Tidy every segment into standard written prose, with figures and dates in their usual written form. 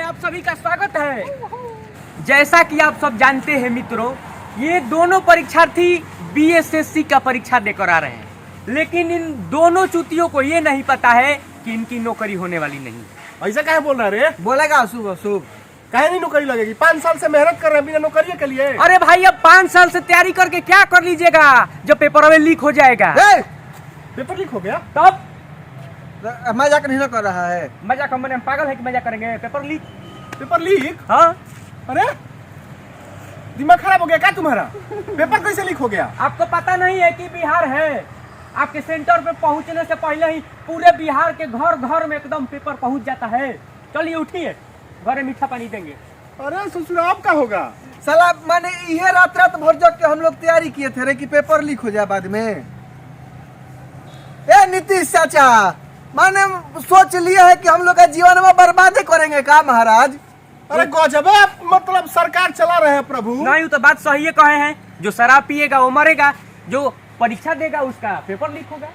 आप सभी का स्वागत है। जैसा कि आप सब जानते हैं मित्रों, ये दोनों परीक्षार्थी बीएसएससी का परीक्षा देकर आ रहे हैं, लेकिन इन दोनों चूतियों को ये नहीं पता है कि इनकी नौकरी होने वाली नहीं। ऐसा काहे बोल रहा रे? बोलेगा अशुभ अशुभ। काहे नहीं नौकरी लगेगी? 5 साल से मेहनत कर रहे हैं बिना नौकरी के लिए। अरे भाई, अब 5 साल से तैयारी करके क्या कर लीजिएगा जब पेपर में लीक हो जाएगा? पेपर लीक हो गया तब मजाक नहीं ना कर रहा है। मजाक हम बने पागल है कि मजाक करेंगे? Paper leak. Paper leak? हाँ, अरे दिमाग खराब हो गया क्या तुम्हारा? पेपर कैसे लीक हो गया? आपको पता नहीं है कि बिहार है? आपके सेंटर पे पहुंचने से पहले ही पूरे बिहार के घर घर में एकदम पेपर पहुंच जाता है। चलिए उठिए, घर में मीठा पानी देंगे। अरे ससुर आपका होगा। साला माने ये रात भर जग के हम लोग तैयारी किए थे रे कि पेपर लीक हो जाए बाद में। ए नीतीश चाचा, माने सोच लिया है कि हम लोग का जीवन में बर्बाद करेंगे का महाराज? अरे गजब है, मतलब सरकार चला रहे हैं प्रभु। नहीं, तो बात सही है कहे हैं। जो शराब पिएगा वो मरेगा, जो परीक्षा देगा उसका पेपर लीक होगा।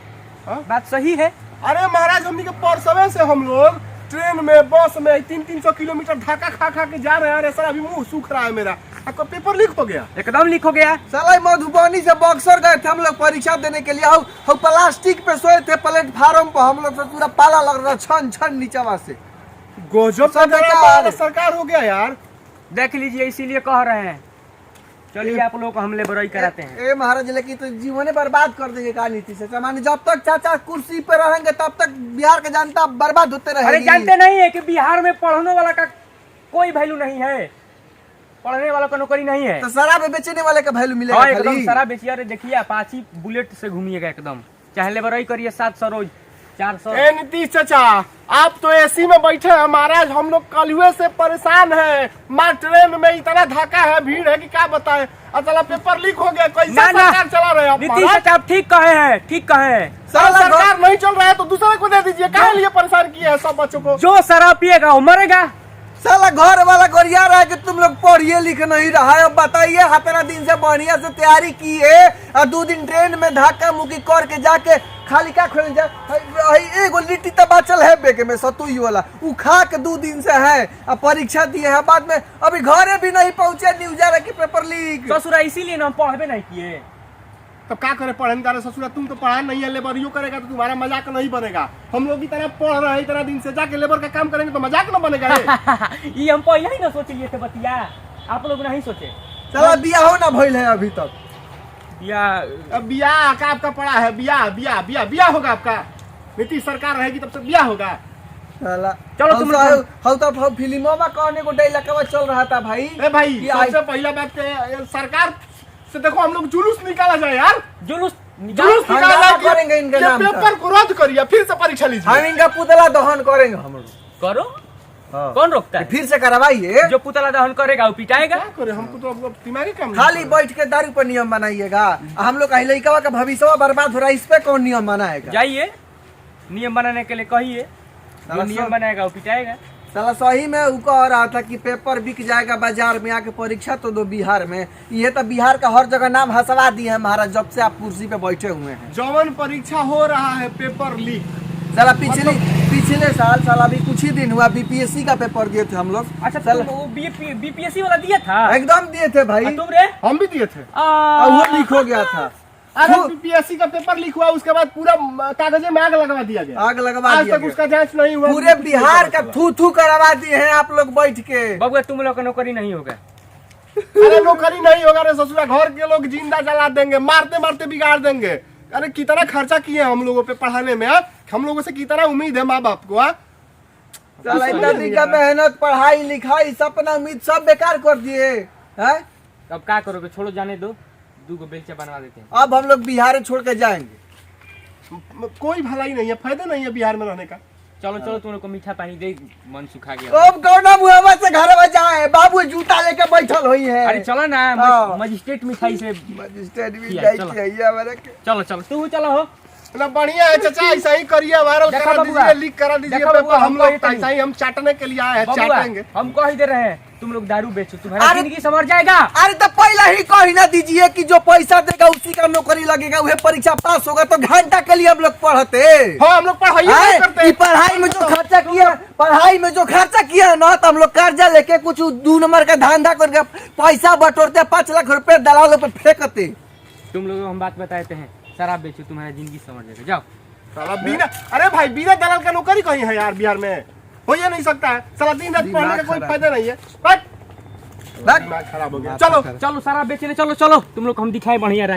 हाँ? बात सही है। अरे महाराज, हमनी के परसवे से हम लोग ट्रेन में बस में 300 किलोमीटर धक्का खा खा के जा रहे हैं। अरे सर अभी मुंह सूख रहा है मेरा। आपका पेपर लीक हो गया? एकदम लीक हो गया। साला मधुबनी से बक्सर गए थे हम लोग परीक्षा देने के लिए। हम प्लास्टिक पे सोए थे प्लेटफार्म पर, हम लोग से पूरा पाला लग रहा छन छन नीचवा से। गजब सरकार हो गया यार। देख लीजिए, इसीलिए कह रहे हैं। चलिए आप लोग को हम लेबरई कराते हैं। ए महाराज, लेकिन तो जीवन बर्बाद कर देंगे का नीतीश चाचा? माने जब तक चाचा कुर्सी पे रहेंगे तब तक बिहार के जनता बर्बाद होते रहेगी। अरे जानते नहीं है कि बिहार में पढ़ने वाला का कोई वैल्यू नहीं है? पढ़ने वाला का नौकरी नहीं है तो शराब बेचने वाले का वैल्यू मिलेगा? हाँ, एकदम शराब बेचिए। अरे देखिए, अपाची बुलेट से घूमिएगा एकदम, चाहे लेबरई करिए 700 रोज 400। ए नीतीश चाचा, आप तो एसी में बैठे हैं महाराज, हम लोग कलुए से परेशान हैं। मार ट्रेन में इतना धक्का है, भीड़ है कि क्या बताएं। अतला पेपर लीक हो गया, कैसा सरकार चला रहे हैं आप? नीतीश चाचा आप ठीक कहे हैं, ठीक कहे हैं। सरकार नहीं चल रहा है तो दूसरे को दे दीजिए। काहे लिए परेशान किए हैं सब बच्चों को? जो शराब पिएगा वो मरेगा। साला घर वाला गरिया रहा है कि तुम लोग पढ़िए लिख नहीं रहा है। अब बताइए, 17 दिन से बढ़िया से तैयारी की है और 2 दिन ट्रेन में धक्का मुक्की करके जाके खाली क्या खोल जाए। एगो लिट्टी तो बचल है बेके में सतुई वाला, उ खा के 2 दिन से है और परीक्षा दिए है। बाद में अभी घरे भी नहीं पहुंचे, न्यूज आ रहा कि पेपर लीक। ससुरा इसीलिए ना हम पढ़बे नहीं किए। तब क्या करे पढ़ने तारे ससुरा? तुम तो पढ़ा नहीं है, लेबरियो करेगा तो तुम्हारा मजाक नहीं बनेगा। हम लोग इतना पढ़ रहे हैं, इतना दिन से जाके लेबर का काम करेंगे तो मजाक न बनेगा। ये हम पहले ही ना सोच लिए थे बतिया, आप लोग नहीं सोचे। साला बियाह ना भइल है अभी तक। अब बियाह का आपका पड़ा है? बियाह होगा आपका। नीतीश सरकार रहेगी तब तक बियाह होगा। साला चलो तुम तो फिल्मों में कहने को डायलॉग चल रहा था भाई। ए भाई, सबसे पहला बात सरकार से देखो हम लोग जुलूस निकाला जाए यार। जुलूस निकाला करेंगे इनके नाम का। पेपर को रद्द करिए, फिर से परीक्षा लीजिए। हम इनका पुतला दहन करेंगे हम लोग। करो। हाँ। कौन रोकता है? फिर से करवाइए। जो पुतला दहन करेगा वो पिटाएगा। क्या करे, हमको तो अब दिमागी काम खाली बैठ के दारू पर नियम बनाइएगा। हम लोग का लड़का का भविष्य बर्बाद हो रहा है, इस पे कौन नियम बनाएगा? जाइए नियम बनाने के लिए कहिए, जो नियम बनाएगा वो पिटाएगा। साला सही में वो कह रहा था कि पेपर बिक जाएगा बाजार में, आके परीक्षा तो दो बिहार में। ये तो बिहार का हर जगह नाम हंसवा दिए हैं महाराज, जब से आप कुर्सी पे बैठे हुए हैं। जवन परीक्षा हो रहा है पेपर लीक। साला पिछले साल साला भी कुछ ही दिन हुआ बीपीएससी का पेपर दिए थे हम लोग। अच्छा, तुम वो बीपीएससी वाला दिया था? एकदम दिए थे भाई। तुम रे? हम भी दिए थे, वो लीक हो गया था। अरे बीपीएससी का पेपर लीक हुआ, उसके बाद पूरा कागजे में आग लगवा दिया गया। आग लगवा आज दिया तक उसका जांच नहीं हुआ। पूरे बिहार का थू करवा दिए हैं आप लोग बैठ के। बबुआ तुम लोग का नौकरी नहीं होगा। अरे नौकरी नहीं होगा रे ससुरा, घर के लोग जिंदा जला देंगे, मारते मारते बिगाड़ देंगे। अरे कितना खर्चा किए हम लोगों पे पढ़ाने में, हम लोगों से कितना उम्मीद है माँ बाप को। साला इतना दिन का मेहनत, पढ़ाई लिखाई, सपना उम्मीद सब बेकार कर दिए हैं। अब क्या करोगे? छोड़ो, जाने दो, 2 बेलचा बनवा देते हैं। अब हम लोग बिहार छोड़ के जाएंगे। कोई भलाई नहीं है, फायदा नहीं है बिहार में रहने का। चलो चलो, तुम लोग को मीठा पानी दे, मन सुखा गया। अब कौना मुहावा से घर में जाए, बाबू जूता लेके बैठल हुई है। अरे चलो ना, हाँ। मजिस्ट्रेट मिठाई से। मजिस्ट्रेट भी किया, जाई चलो। चाहिए हमारे के। चलो चलो, तू चलो हो। मतलब बढ़िया है चाचा, ऐसा ही करिए, वायरल देखो करा बबुआ, दीजिए, लीक करा दीजिए देखो पेपर। बबुआ, हम हमको लोग ये ऐसा ही हम चाटने के लिए आए हैं, बबुआ, चाटेंगे। हम कह ही दे रहे हैं तुम लोग दारू बेचो, तुम्हारा अरे- जिंदगी संवर जाएगा। अरे तो पहले ही कही ना दीजिए कि जो पैसा देगा उसी का नौकरी लगेगा, वह परीक्षा पास होगा तो घंटा के लिए हम लोग पढ़ते। हाँ हम लोग पढ़ाई आए, नहीं करते। ई पढ़ाई में जो खर्चा किया, पढ़ाई में जो खर्चा किया ना, तो हम लोग कर्जा लेके कुछ 2 नंबर का धंधा करके पैसा बटोरते, 5 लाख रुपए दलालों पे फेंकते। तुम लोगों को हम बात बताते हैं, शराब बेचो, तुम्हारा जिंदगी संवर जाएगा। जाओ। साला बिना, अरे भाई बिना दलाल का नौकरी कहीं है यार बिहार में, हो ही नहीं सकता है। साला 3 रात पढ़ने का कोई फायदा नहीं है। बट दिमाग खराब हो गया। चलो चलो शराब बेचने चलो, चलो तुम लोग को हम दिखाए बढ़िया रही।